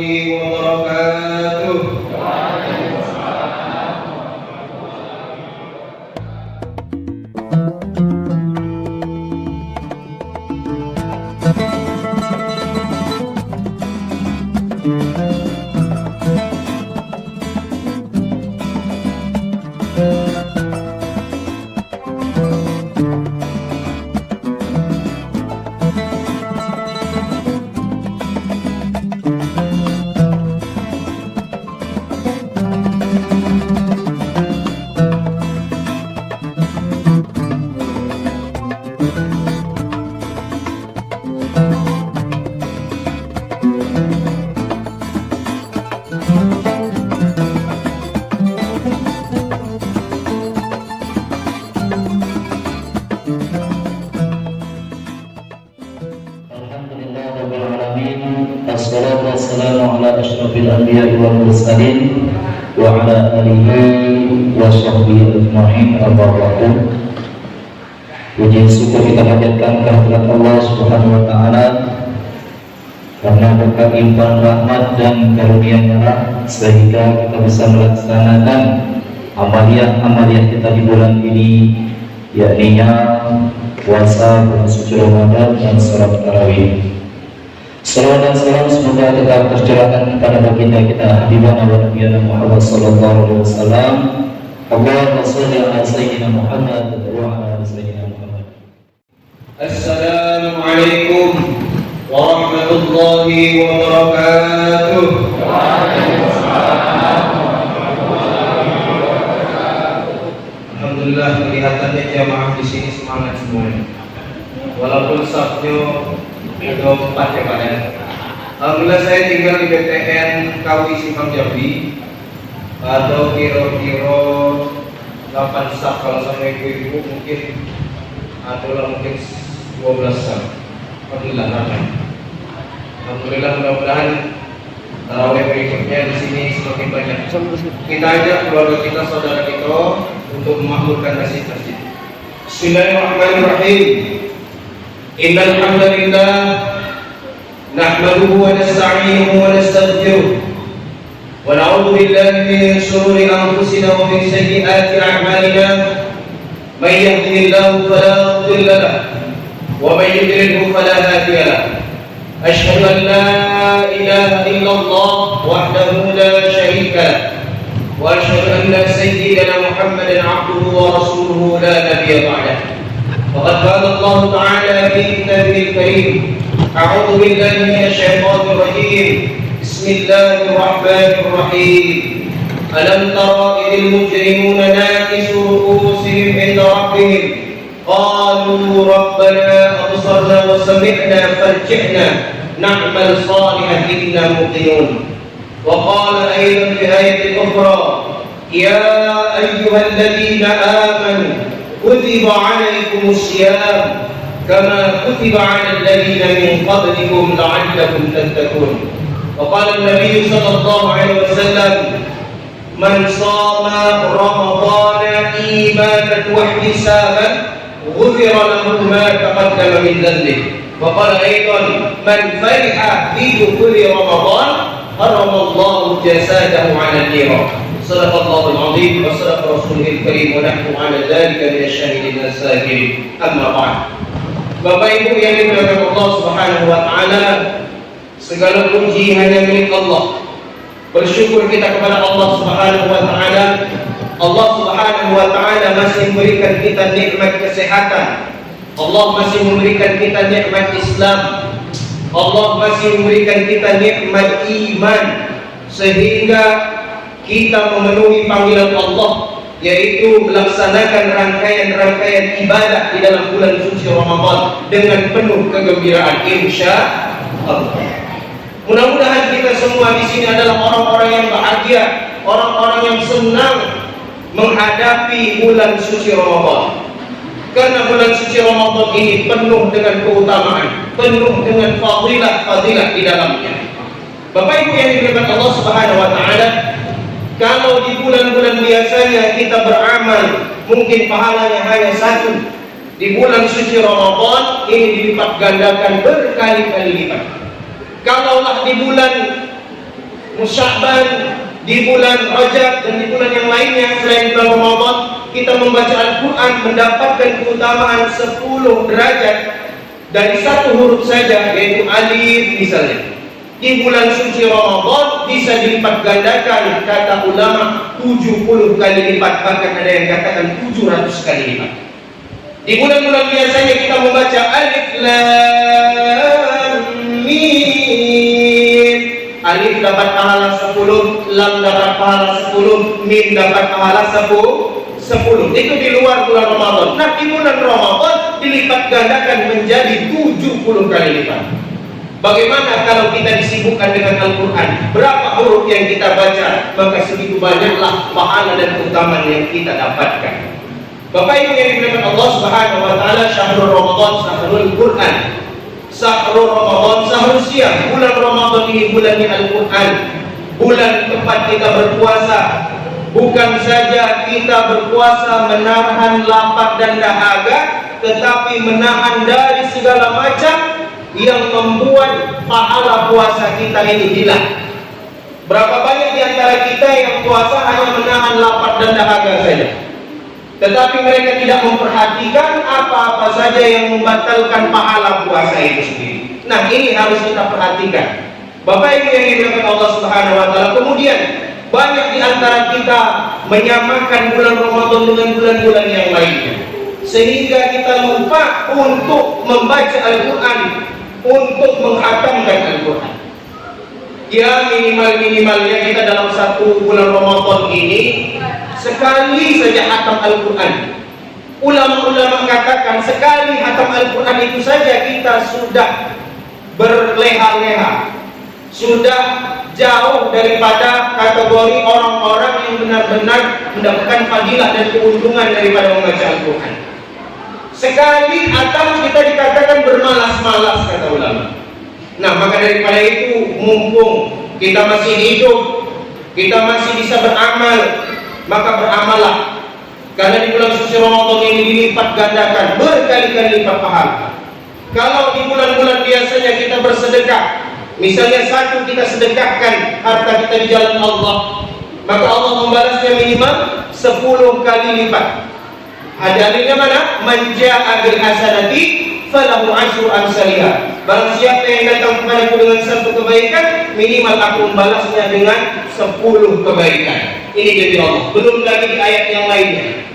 wabarakatuh. Assalatu wassalamu ala asyrafil anbiya'i wal mursalin wa ala alihi wa sahbihi ajma'in, amma ba'du. Puji syukur kita panjatkan kehadirat Allah Subhanahu wa taala karena berkat limpahan rahmat dan karunia-Nya sehingga kita bisa melaksanakan amaliyah kita di bulan ini, yakni puasa bulan suci Ramadan dan salat tarawih. Salawat dan salam semoga tetap tercurahkan kepada baginda kita Habibana wa Nabiyana Muhammad sallallahu alaihi wasallam. Allahumma shalli ala sayyidina Muhammad wa ala ali sayyidina Muhammad. Assalamualaikum warahmatullahi wabarakatuh. Alhamdulillah, kelihatannya jamaah di sini semangat semuanya. Walaupun safnya ada 4 ya Pak ya. Alhamdulillah saya tinggal di BTN Kawi Simpang Jambi. Atau kira-kira 8 saf kalau sama ibu-ibu mungkin adalah mungkin 12 saf. Alhamdulillah ramai. Alhamdulillah, mudah-mudahan tarawih berikutnya di sini semakin banyak. Kita ajak keluarga kita, saudara kita untuk memakmurkan masjid-masjid. Bismillahirrahmanirrahim. Innal hamdalillah nahmaduhu wa nasta'inuhu wa nastaghfiruh wa na'udzu billahi min shururi anfusina wa min sayyiati a'malina. May yahdihillahu fala mudilla lahu wa may yudlilhu fala hadiya lahu. Ashhadu an la ilaha illallah wahdahu la sharika lahu wa ashhadu anna sayyidana Muhammadan 'abduhu wa rasuluhu la nabiyya ba'dahu. وقد قال الله تعالى في كتابه الكريم: أعوذ بالله من الشيطان الرجيم بسم الله الرحمن الرحيم ألم تر إذ المجرمون ناكسوا رؤوسهم عند ربهم قالوا ربنا أبصرنا وسمعنا فارجعنا نعمل صالحا إنا موقنون. وقال أيضا في آية أخرى: يا أيها الذين آمنوا كتب عليكم الصيام كما كتب على الذين من قبلكم لعلكم تتقون. وقال النبي صلى الله عليه وسلم: من صام رمضان إيمانا واحتسابا غفر له ما تقدم من ذنبه. وقال أيضا: من فرح بدخول رمضان حرم الله جسده على النيران. صدق الله العظيم وصدق رسوله الكريم ونحن على ذلك من الشاهدين الشاكرين. أما بعد. Bapak Ibu yang dimuliakan Allah Subhanahu wa taala, segala puji hanya milik Allah. Bersyukur kita kepada Allah Subhanahu wa taala. Allah Subhanahu wa taala masih memberikan kita nikmat kesehatan. Allah masih memberikan kita nikmat Islam. Allah masih memberikan kita nikmat iman sehingga kita memenuhi panggilan Allah, yaitu melaksanakan rangkaian-rangkaian ibadah di dalam bulan suci Ramadan dengan penuh kegembiraan, insya Allah. Mudah-mudahan kita semua di sini adalah orang-orang yang bahagia, orang-orang yang senang menghadapi bulan suci Ramadan. Karena bulan suci Ramadan ini penuh dengan keutamaan, penuh dengan fadilah-fadilah di dalamnya. Bapak Ibu yang dimuliakan Allah Subhanahu wa taala, kalau di bulan-bulan biasanya kita beramal mungkin pahalanya hanya 1, di bulan suci Ramadan ini dilipat gandakan berkali-kali lipat. Kalaulah di bulan Sya'ban, di bulan Rajab dan di bulan yang lainnya selain bulan Ramadan, kita membaca Al-Quran mendapatkan keutamaan 10 derajat dari satu huruf saja, yaitu alif misalnya. Di bulan suci Ramadan bisa dilipat gandakan, kata ulama 70 kali lipat, bahkan ada yang katakan 700 kali lipat. Di bulan-bulan biasanya kita membaca alif lam mim. Alif dapat pahala 10, lam dapat pahala 10, mim dapat pahala 10. Itu di luar bulan Ramadan. Nah, di bulan Ramadan dilipat gandakan menjadi 70 kali lipat. Bagaimana kalau kita disibukkan dengan Al-Quran? Berapa huruf yang kita baca, maka segitu banyaklah pahala dan keutamaan yang kita dapatkan. Bapak Ibu yang dimuliakan Allah Subhanahu wa taala, syahrul Ramadan syahrul Quran. Syahrul Ramadan syahrul siyam. Bulan Ramadan ini bulannya Al-Quran. Bulan tempat kita berpuasa. Bukan saja kita berpuasa menahan lapar dan dahaga, tetapi menahan dari segala macam yang membuat pahala puasa kita ini hilang. Berapa banyak di antara kita yang puasa hanya menahan lapar dan dahaga saja, tetapi mereka tidak memperhatikan apa-apa saja yang membatalkan pahala puasa itu sendiri. Nah, ini harus kita perhatikan, Bapak Ibu yang dimuliakan Allah Subhanahu wa taala. Kemudian banyak di antara kita menyamakan bulan Ramadan dengan bulan-bulan yang lainnya, sehingga kita lupa untuk membaca Al-Quran, untuk menghatamkan Al-Quran. Ya, minimalnya kita dalam satu bulan Ramadan ini sekali saja hatam Al-Quran. Ulama-ulama katakan sekali hatam Al-Quran itu saja kita sudah berleha-leha, sudah jauh daripada kategori orang-orang yang benar-benar mendapatkan fadilah dan keuntungan daripada membaca Al-Quran. Sekali hatam kita dikatakan bermalas-malas, kata ulama. Nah, maka daripada itu, mumpung kita masih hidup, kita masih bisa beramal, maka beramallah. Karena di bulan suci Ramadan ini dilipat gandakan berkali-kali lipat pahala. Kalau di bulan-bulan biasanya kita bersedekah, misalnya satu kita sedekahkan harta kita di jalan Allah, maka Allah membalasnya minimal 10 kali lipat. Dalilnya mana? Man jaa'a bil hasanati falahu asyru amsalihha. Barang siapa yang datang kepadaku dengan satu kebaikan, minimal aku membalasnya dengan 10 kebaikan. Ini dari Allah. Belum lagi di ayat yang lainnya.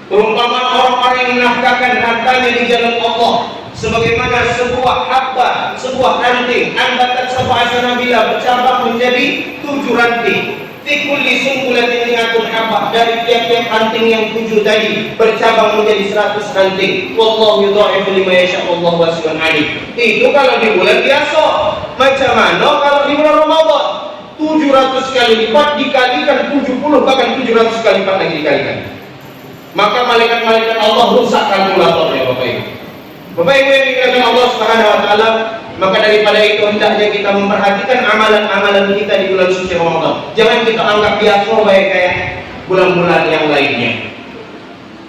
Perumpamaan orang-orang yang menafkahkan hartanya di jalan Allah, sebagaimana sebuah habba, sebuah ranting, ambatan sab'a sanabila bercabang menjadi 7 ranting. Fi kulli sunbulatin mi'atun habbah, dari tiap-tiap ranting yang 7 tadi bercabang menjadi 100 ranting. Wallahu yudha'ifu liman yasha', wallahu wasi'un 'alim. Itu kalau di bulan biasa. Macam mana kalau di bulan Ramadan? 700 kali lipat dikalikan 70, bahkan 700 kali lipat lagi dikalikan. Maka malaikat-malaikat Allah rusak kalkulatornya, Bapak Ibu. Bapak Ibu yang dimuliakan Allah Subhanahu wa taala, maka daripada itu hendaknya kita memperhatikan amalan-amalan kita di bulan suci Ramadan. Jangan kita anggap biasa baik kayak bulan-bulan yang lainnya.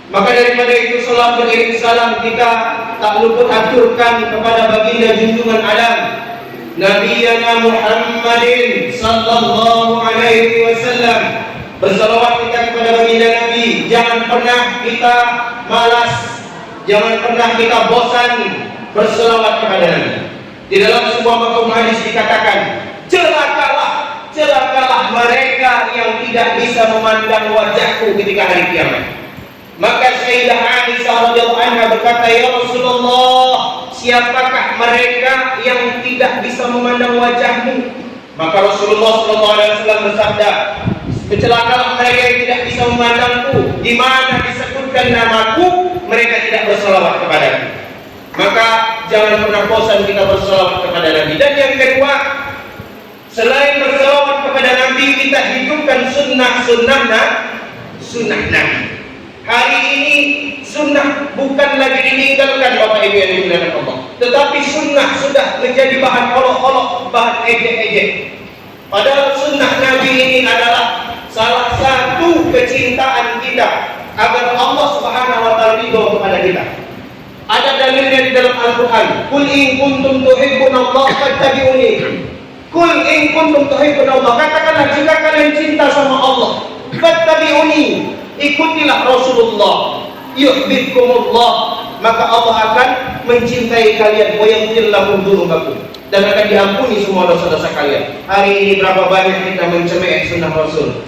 Maka daripada itu, salat beriring salam kita tak luput aturkan kepada baginda junjungan alam Nabiyana Muhammadin sallallahu alaihi wasallam. Bersalawat kita kepada baginda Nabi. Jangan pernah kita malas, jangan pernah kita bosan berselawat kepada Nabi. Di dalam sebuah makom hadis dikatakan, celakalah mereka yang tidak bisa memandang wajahku ketika hari kiamat. Maka Sayyidah Aisyah radhiyallahu anha berkata, ya Rasulullah, siapakah mereka yang tidak bisa memandang wajahmu? Maka Rasulullah SAW bersabda, celakalah mereka yang tidak bisa memandangku. Di mana disebutkan namaku, mereka tidak berselawat kepadaku. Maka jangan pernah bosan kita berselawat kepada Nabi. Dan yang kedua, selain berselawat kepada Nabi, kita hidupkan sunnah Nabi. Hari ini sunnah bukan lagi ditinggalkan, Bapak Ibu yang dimuliakan Allah, tetapi sunnah sudah menjadi bahan olok-olok, bahan ejek-ejek. Padahal sunnah Nabi ini adalah salah satu kecintaan kita agar Allah Subhanahu wa taala ridho kepada kita. Ada dalilnya di dalam Al-Quran. Qul in kuntum tuhibbuna Allah fattabi'uni. Kul in kuntum tuhibbuna Allah, katakanlah jika kalian cinta sama Allah, fattabi'uni, ikutilah Rasulullah, yuhibbukumullah, maka Allah akan mencintai kalian, wa yaghfir lakum dzunubakum, dan akan diampuni semua dosa-dosa kalian. Hari ini berapa banyak kita mencemooh sunnah Rasul?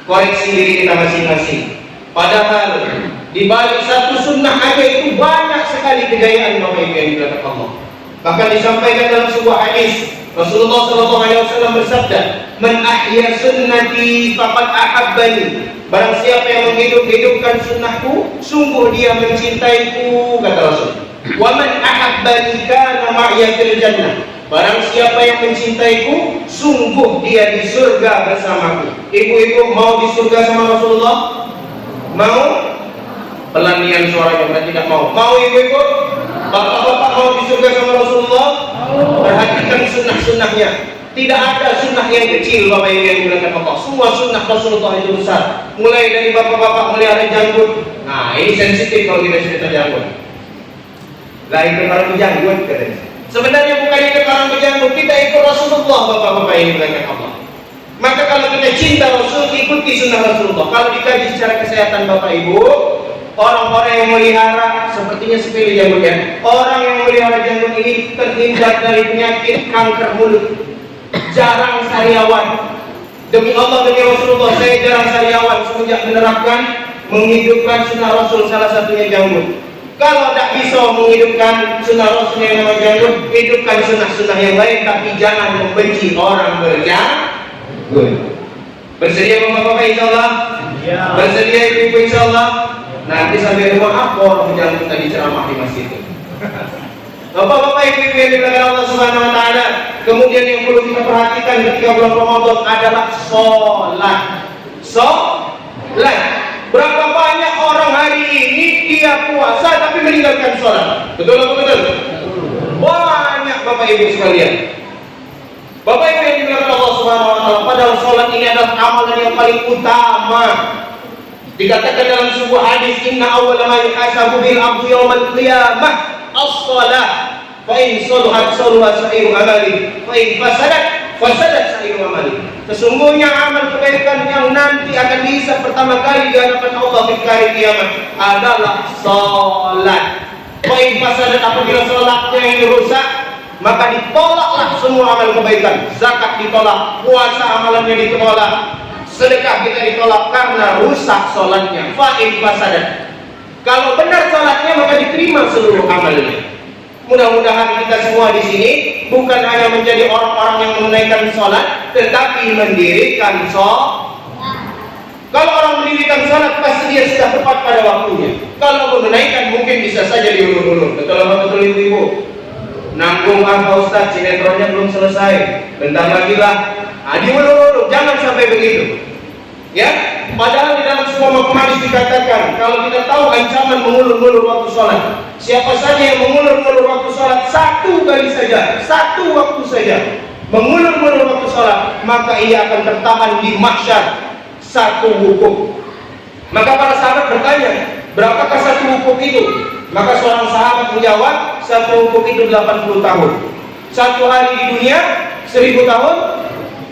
Koreksi diri kita masing-masing. Padahal di balik satu sunnah aja itu banyak sekali kejayaan Bapak Ibu yang dilakukan Allah. Bahkan disampaikan dalam sebuah hadis, Rasulullah SAW bersabda, "Man ahya sunnati faqad ahabbani." Barang siapa yang menghidup-hidupkan sunnahku, sungguh dia mencintaiku, kata Rasul. "Wa man ahabbani kana ma'iya fil jannah." Barang siapa yang mencintaiku, sungguh dia di surga bersamaku. Ibu-ibu mau di surga sama Rasulullah? Mau? Pelan nian suaranya, berarti tidak mau. Mau ibu-ibu? Bapak-bapak mau di surga sama Rasulullah? Perhatikan sunnah-sunnahnya. Tidak ada sunnah yang kecil Bapak Ibu yang dilakukan Allah. Semua sunnah Rasulullah itu besar. Mulai dari bapak-bapak melihara janggut. Nah, ini sensitif kalau kita cerita janggut. Lah itu orang janggut katanya. Sebenarnya bukan itu orang berjanggut, kita ikut Rasulullah Bapak-bapak yang dilakukan Allah. Maka kalau kita cinta Rasul, ikuti sunnah Rasulullah. Kalau dikaji secara kesehatan Bapak Ibu, orang-orang yang melihara sepertinya sepele janggutnya. Orang yang melihara janggut ini terhindar dari penyakit kanker mulut. Jarang sariawan. Demi Allah, demi Rasulullah, saya jarang sariawan semenjak menerapkan menghidupkan sunnah Rasul, salah satunya janggut. Kalau tak bisa menghidupkan sunnah Rasul yang namanya janggut, hidupkan sunnah-sunnah yang lain, tapi jangan membenci orang berjanggut. Bersedia Bapak-bapak insyaallah? Ya. Bersedia ibu-ibu insyaallah? Nanti sampai rumah apa orang berjanggut tadi ceramah di masjid itu. Bapak-bapak ibu-ibu yang dimuliakan Allah Subhanahu wa taala, kemudian yang perlu kita perhatikan ketika bulan Ramadan adalah sholat. Sholat. Berapa banyak orang hari ini dia puasa tapi meninggalkan sholat? Betul atau betul? Banyak Bapak Ibu sekalian. Bapak Ibu yang dimuliakan Allah Subhanahu wa taala, padahal sholat ini adalah amalan yang paling utama. Dikatakan dalam sebuah hadis, "Inna awwala ma yuhasabu bil 'abdu yaumal qiyamah as-shalah, fa in salahat salaha sa'iru amali, fa in fasadat sa'iru amali." Sesungguhnya amal kebaikan yang nanti akan dihisab pertama kali di hadapan Allah di hari kiamat adalah salat. Fa in fasadat, apabila salatnya ini rusak, maka ditolaklah semua amal kebaikan. Zakat ditolak, puasa amalannya ditolak, sedekah kita ditolak karena rusak salatnya. Fa in fasadat, kalau benar salatnya maka diterima seluruh amalnya. Mudah-mudahan kita semua di sini bukan hanya menjadi orang-orang yang menunaikan sholat, tetapi mendirikan sholat. Kalau orang mendirikan sholat, pasti dia sudah tepat pada waktunya. Kalau menunaikan, mungkin bisa saja diulur-ulur. Betul apa betul ibu-ibu? Nanggung apa Ustaz, sinetronnya belum selesai, bentar lagi lah. Diulur-ulur, jangan sampai begitu. Ya, padahal di dalam sebuah makam hadis dikatakan, kalau kita tahu ancaman mengulur-ulur waktu sholat, siapa saja yang mengulur-ulur waktu sholat satu kali saja, satu waktu saja, mengulur-ulur waktu sholat, maka ia akan tertahan di mahsyar satu hukum. Maka para sahabat bertanya, berapakah satu hukum itu? Maka seorang sahabat menjawab, satu hukum itu 80 tahun. Satu hari di dunia 1000 tahun,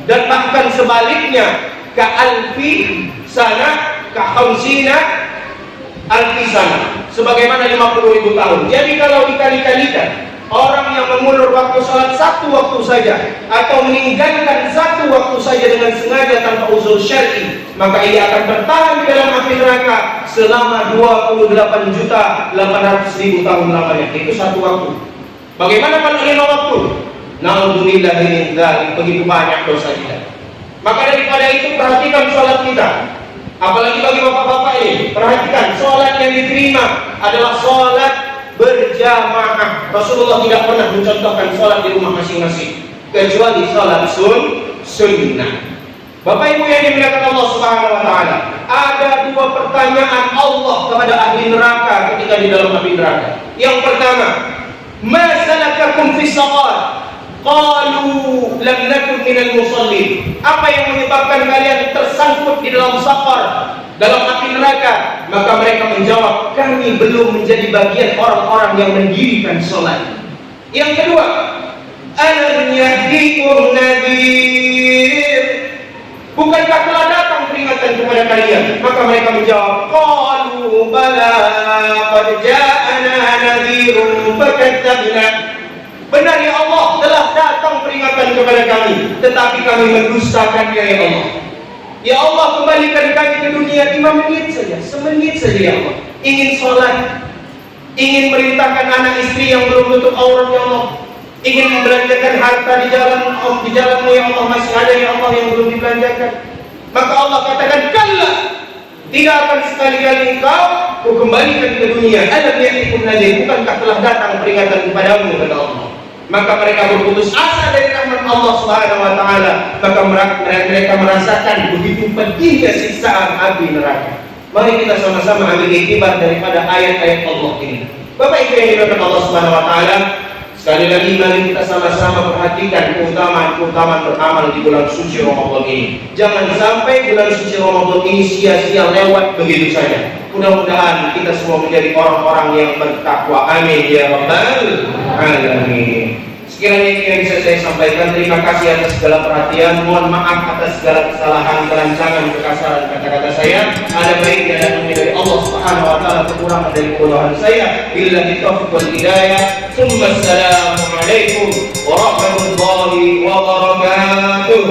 dan bahkan sebaliknya, ka'alfi sana, ka'hamsina alfi sana, sebagaimana 50.000 tahun. Jadi kalau dikali-kalikan, orang yang mengulur waktu sholat satu waktu saja, atau meninggalkan satu waktu saja dengan sengaja tanpa uzur syar'i, maka ia akan bertahan di dalam api neraka selama 28.800.000 tahun lamanya. Itu satu waktu. Bagaimana kalau 5 waktu? Na'udzubillah min dzalik, begitu banyak dosa kita. Maka daripada itu perhatikan sholat kita. Apalagi bagi bapak-bapak ini, perhatikan sholat yang diterima adalah sholat berjamaah. Rasulullah tidak pernah mencontohkan sholat di rumah masing-masing, kecuali sholat sunnah. Bapak Ibu yang dimuliakan Allah Subhanahu wa taala, ada dua pertanyaan Allah kepada ahli neraka ketika di dalam api neraka. Yang pertama, ma salakakum fis saqar? Qalu lam nakun minal musallin. Apa yang menyebabkan kalian tersangkut di dalam saqar, dalam api neraka? Maka mereka menjawab, kami belum menjadi bagian orang-orang yang mendirikan sholat. Yang kedua, Alam yahdikum nadhir. Bukankah telah datang peringatan kepada kalian? Maka mereka menjawab, qalu bala qad ja'ana nadhirun fakadzabna. Benar ya Allah, telah datang peringatan kepada kami, tetapi kami mendustakannya ya Allah. Ya Allah, kembalikan kami ke dunia 5 menit saja, semenit saja ya Allah. Ingin sholat, ingin merintahkan anak istri yang belum tutup aurat ya Allah, ingin membelanjakan harta di jalanmu ya Allah, masih ada ya Allah yang belum dibelanjakan. Maka Allah katakan, kalla, tidak akan sekali-kali engkau kukembalikan ke dunia. Alam ya'tikum nadhir, bukankah telah datang peringatan kepadamu kata Allah. Maka mereka berputus asa dari rahmat Allah Subhanahu wa taala. Maka mereka merasakan begitu pedihnya siksaan api neraka. Mari kita sama-sama ambil iktibar daripada ayat-ayat Allah ini. Bapak Ibu yang dimuliakan Allah Subhanahu wa taala, sekali lagi mari kita sama-sama perhatikan keutamaan beramal di bulan suci Ramadan ini. Jangan sampai bulan suci Ramadan ini sia-sia lewat begitu saja. Mudah-mudahan kita semua menjadi orang-orang yang bertakwa. Amin ya rabbal alamin. Sekiranya ini yang bisa saya sampaikan. Terima kasih atas segala perhatian. Mohon maaf atas segala kesalahan, kelancangan, kekasaran kata-kata saya. Ada baiknya dan dari Allah Subhanahu wa taala, kekurangan dari kebodohan saya. Billahi taufiq wal hidayah. Assalamualaikum warahmatullahi wabarakatuh.